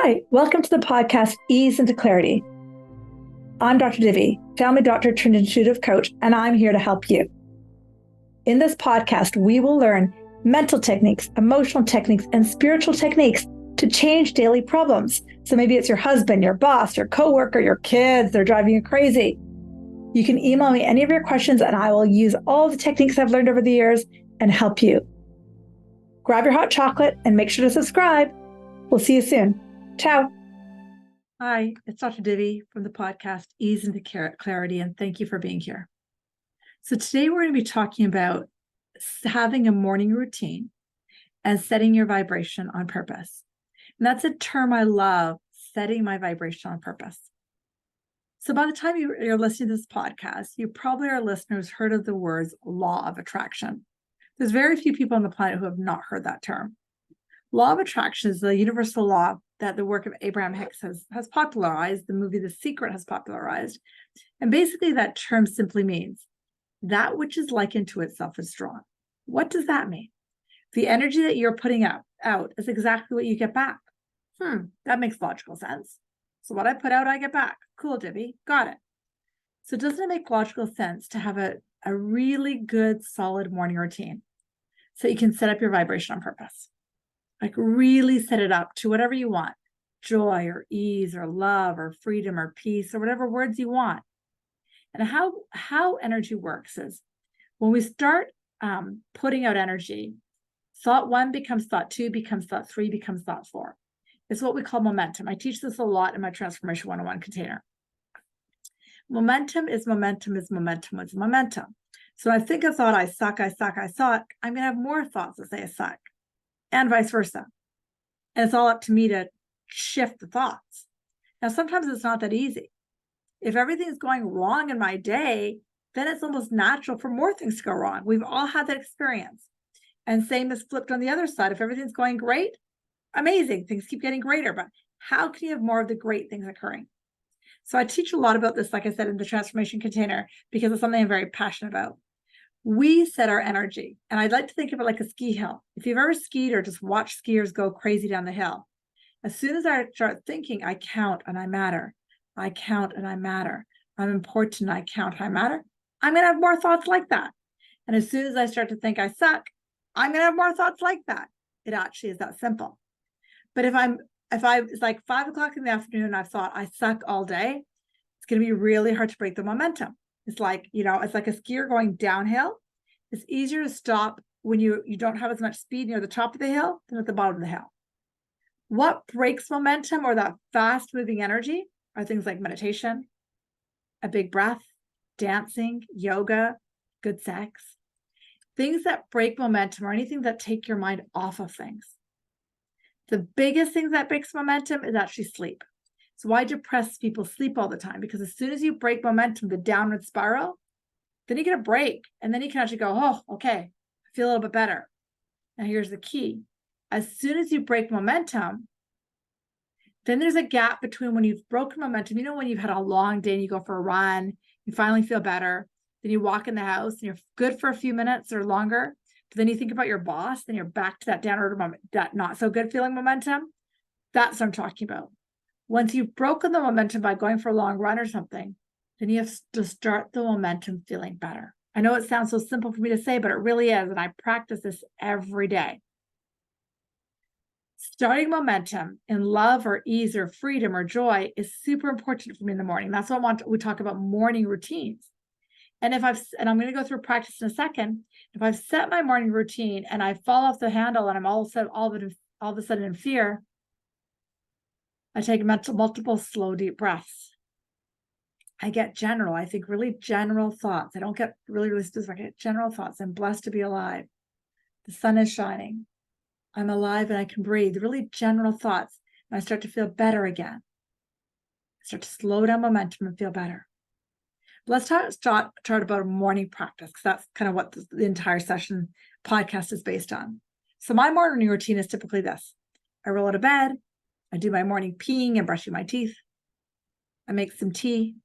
Hi, welcome to the podcast Ease into Clarity. I'm Dr. Divi, family doctor turned intuitive coach, and I'm here to help you. In this podcast, we will learn mental techniques, emotional techniques, and spiritual techniques to change daily problems. So maybe it's your husband, your boss, your coworker, your kids, they're driving you crazy. You can email me any of your questions and I will use all the techniques I've learned over the years and help you. Grab your hot chocolate and make sure to subscribe. We'll see you soon. Ciao. Hi, it's Dr. Divi from the podcast Ease into Clarity, and thank you for being here. So today we're going to be talking about having a morning routine and setting your vibration on purpose. And that's a term I love, setting my vibration on purpose. So by the time you're listening to this podcast, you probably are a listener who's heard of the words law of attraction. There's very few people on the planet who have not heard that term. Law of attraction is the universal law that the work of Abraham Hicks has popularized. The movie The Secret has popularized. And basically that term simply means that which is likened to itself is drawn. What does that mean? The energy that you're putting out is exactly what you get back. That makes logical sense. So what I put out, I get back. Cool, Divi. Got it. So doesn't it make logical sense to have a really good, solid morning routine so you can set up your vibration on purpose? Like really set it up to whatever you want, joy or ease or love or freedom or peace or whatever words you want. And how energy works is when we start putting out energy, thought one becomes thought two, becomes thought three, becomes thought four. It's what we call momentum. I teach this a lot in my Transformation 101 container. Momentum is momentum is momentum is momentum. So when I think a thought, I suck, I'm going to have more thoughts that say I suck. And vice versa. And it's all up to me to shift the thoughts. Now, sometimes it's not that easy. If everything's going wrong in my day, then it's almost natural for more things to go wrong. We've all had that experience. And same is flipped on the other side. If everything's going great, amazing. Things keep getting greater. But how can you have more of the great things occurring? So I teach a lot about this, like I said, in the Transformation Container, because it's something I'm very passionate about. We set our energy, and I'd like to think of it like a ski hill. If you've ever skied or just watched skiers go crazy down the hill, as soon as I start thinking, I count and I matter, I count and I matter, I'm important, I count, I matter, I'm going to have more thoughts like that. And as soon as I start to think I suck, I'm going to have more thoughts like that. It actually is that simple. But if it's like 5 o'clock in the afternoon and I've thought I suck all day, it's going to be really hard to break the momentum. It's like, it's like a skier going downhill. It's easier to stop when you don't have as much speed near the top of the hill than at the bottom of the hill. What breaks momentum or that fast moving energy are things like meditation, a big breath, dancing, yoga, good sex. Things that break momentum or anything that take your mind off of things. The biggest thing that breaks momentum is actually sleep. It's why depressed people sleep all the time, because as soon as you break momentum, the downward spiral, then you get a break. And then you can actually go, oh, okay, I feel a little bit better. Now here's the key. As soon as you break momentum, then there's a gap between when you've broken momentum. When you've had a long day and you go for a run, you finally feel better. Then you walk in the house and you're good for a few minutes or longer. But then you think about your boss, then you're back to that downward moment, that not so good feeling momentum. That's what I'm talking about. Once you've broken the momentum by going for a long run or something, then you have to start the momentum feeling better. I know it sounds so simple for me to say, but it really is. And I practice this every day. Starting momentum in love or ease or freedom or joy is super important for me in the morning. That's what we talk about morning routines. And I'm going to go through practice in a second. If I've set my morning routine and I fall off the handle and I'm all of a sudden in fear, I take multiple slow, deep breaths. I get general, I think really general thoughts. I don't get really, really specific. I get general thoughts. I'm blessed to be alive. The sun is shining. I'm alive and I can breathe. Really general thoughts. And I start to feel better again. I start to slow down momentum and feel better. Let's start about a morning practice, because that's kind of what the entire session podcast is based on. So my morning routine is typically this. I roll out of bed. I do my morning peeing and brushing my teeth. I make some tea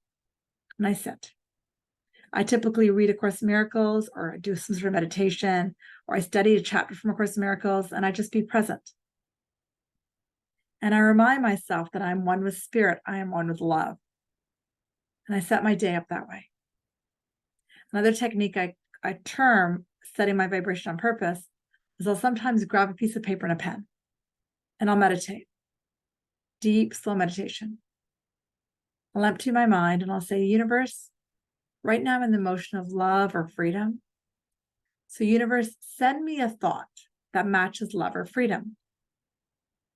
and I sit. I typically read A Course in Miracles, or I do some sort of meditation, or I study a chapter from A Course in Miracles, and I just be present. And I remind myself that I'm one with spirit. I am one with love. And I set my day up that way. Another technique I term setting my vibration on purpose is I'll sometimes grab a piece of paper and a pen and I'll meditate. Deep, slow meditation. I'll empty my mind and I'll say, universe, right now I'm in the motion of love or freedom. So universe, send me a thought that matches love or freedom.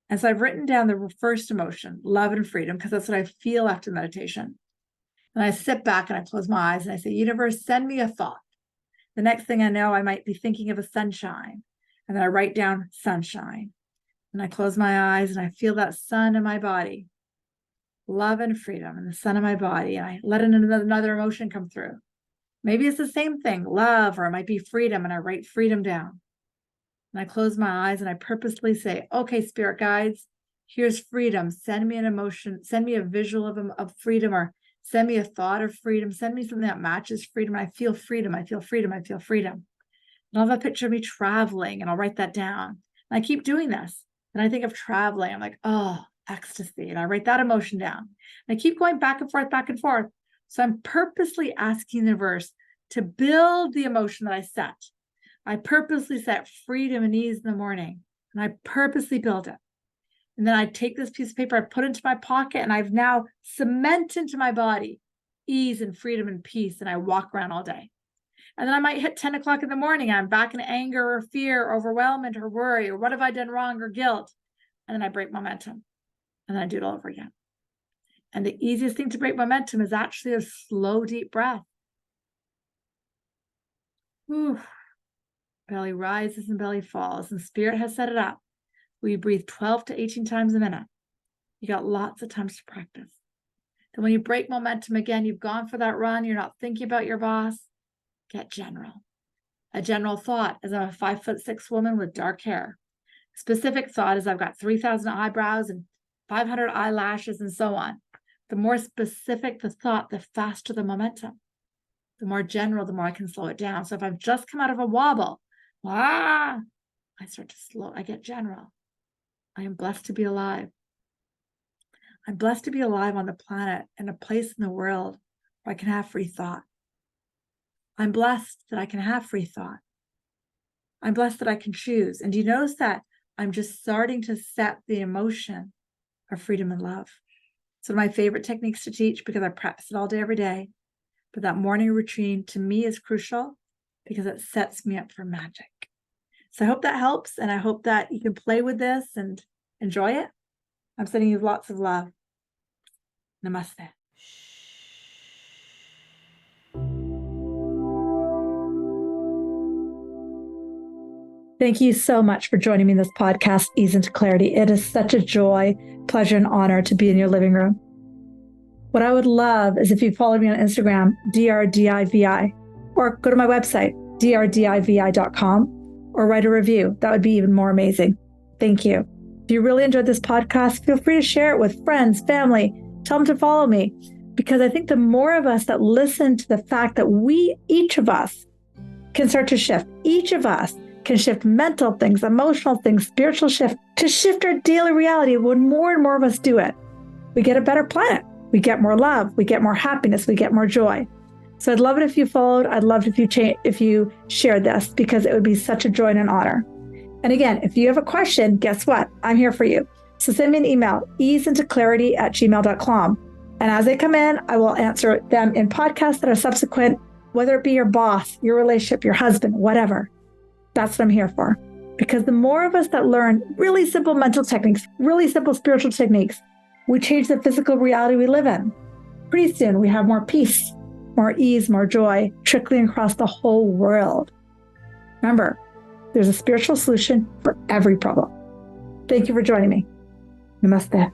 And so I've written down the first emotion, love and freedom, because that's what I feel after meditation. And I sit back and I close my eyes and I say, universe, send me a thought. The next thing I know, I might be thinking of a sunshine. And then I write down sunshine. And I close my eyes and I feel that sun in my body. Love and freedom and the sun in my body. And I let another emotion come through. Maybe it's the same thing, love, or it might be freedom. And I write freedom down. And I close my eyes and I purposely say, okay, spirit guides, here's freedom. Send me an emotion. Send me a visual of freedom, or send me a thought of freedom. Send me something that matches freedom. I feel freedom. I feel freedom. I feel freedom. And I'll have a picture of me traveling and I'll write that down. And I keep doing this. And I think of traveling. I'm like, oh, ecstasy. And I write that emotion down. And I keep going back and forth, back and forth. So I'm purposely asking the universe to build the emotion that I set. I purposely set freedom and ease in the morning. And I purposely build it. And then I take this piece of paper, I put it into my pocket, and I've now cemented into my body ease and freedom and peace. And I walk around all day. And then I might hit 10 o'clock in the morning. I'm back in anger or fear, or overwhelmment or worry, or what have I done wrong, or guilt. And then I break momentum. And then I do it all over again. And the easiest thing to break momentum is actually a slow, deep breath. Whew. Belly rises and belly falls. And spirit has set it up. We breathe 12 to 18 times a minute. You got lots of times to practice. Then when you break momentum again, you've gone for that run. You're not thinking about your boss. Get general. A general thought is I'm a 5'6" woman with dark hair. Specific thought is I've got 3,000 eyebrows and 500 eyelashes and so on. The more specific the thought, the faster the momentum. The more general, the more I can slow it down. So if I've just come out of a wobble, I start to slow. I get general. I am blessed to be alive. I'm blessed to be alive on the planet, in a place in the world where I can have free thought. I'm blessed that I can have free thought. I'm blessed that I can choose. And do you notice that I'm just starting to set the emotion of freedom and love? It's one of my favorite techniques to teach because I practice it all day, every day. But that morning routine to me is crucial because it sets me up for magic. So I hope that helps. And I hope that you can play with this and enjoy it. I'm sending you lots of love. Namaste. Thank you so much for joining me in this podcast, Ease into Clarity. It is such a joy, pleasure, and honor to be in your living room. What I would love is if you follow me on Instagram, DRDIVI, or go to my website, DRDIVI.com, or write a review. That would be even more amazing. Thank you. If you really enjoyed this podcast, feel free to share it with friends, family. Tell them to follow me, because I think the more of us that listen to the fact that each of us can start to shift, each of us can shift mental things, emotional things, spiritual shift, to shift our daily reality. When more and more of us do it, we get a better planet. We get more love. We get more happiness. We get more joy. So I'd love it if you followed. I'd love it if you shared this, because it would be such a joy and an honor. And again, if you have a question, guess what? I'm here for you. So send me an email, easeintoclarity@gmail.com. And as they come in, I will answer them in podcasts that are subsequent, whether it be your boss, your relationship, your husband, whatever. That's what I'm here for. Because the more of us that learn really simple mental techniques, really simple spiritual techniques, we change the physical reality we live in. Pretty soon we have more peace, more ease, more joy trickling across the whole world. Remember, there's a spiritual solution for every problem. Thank you for joining me. Namaste.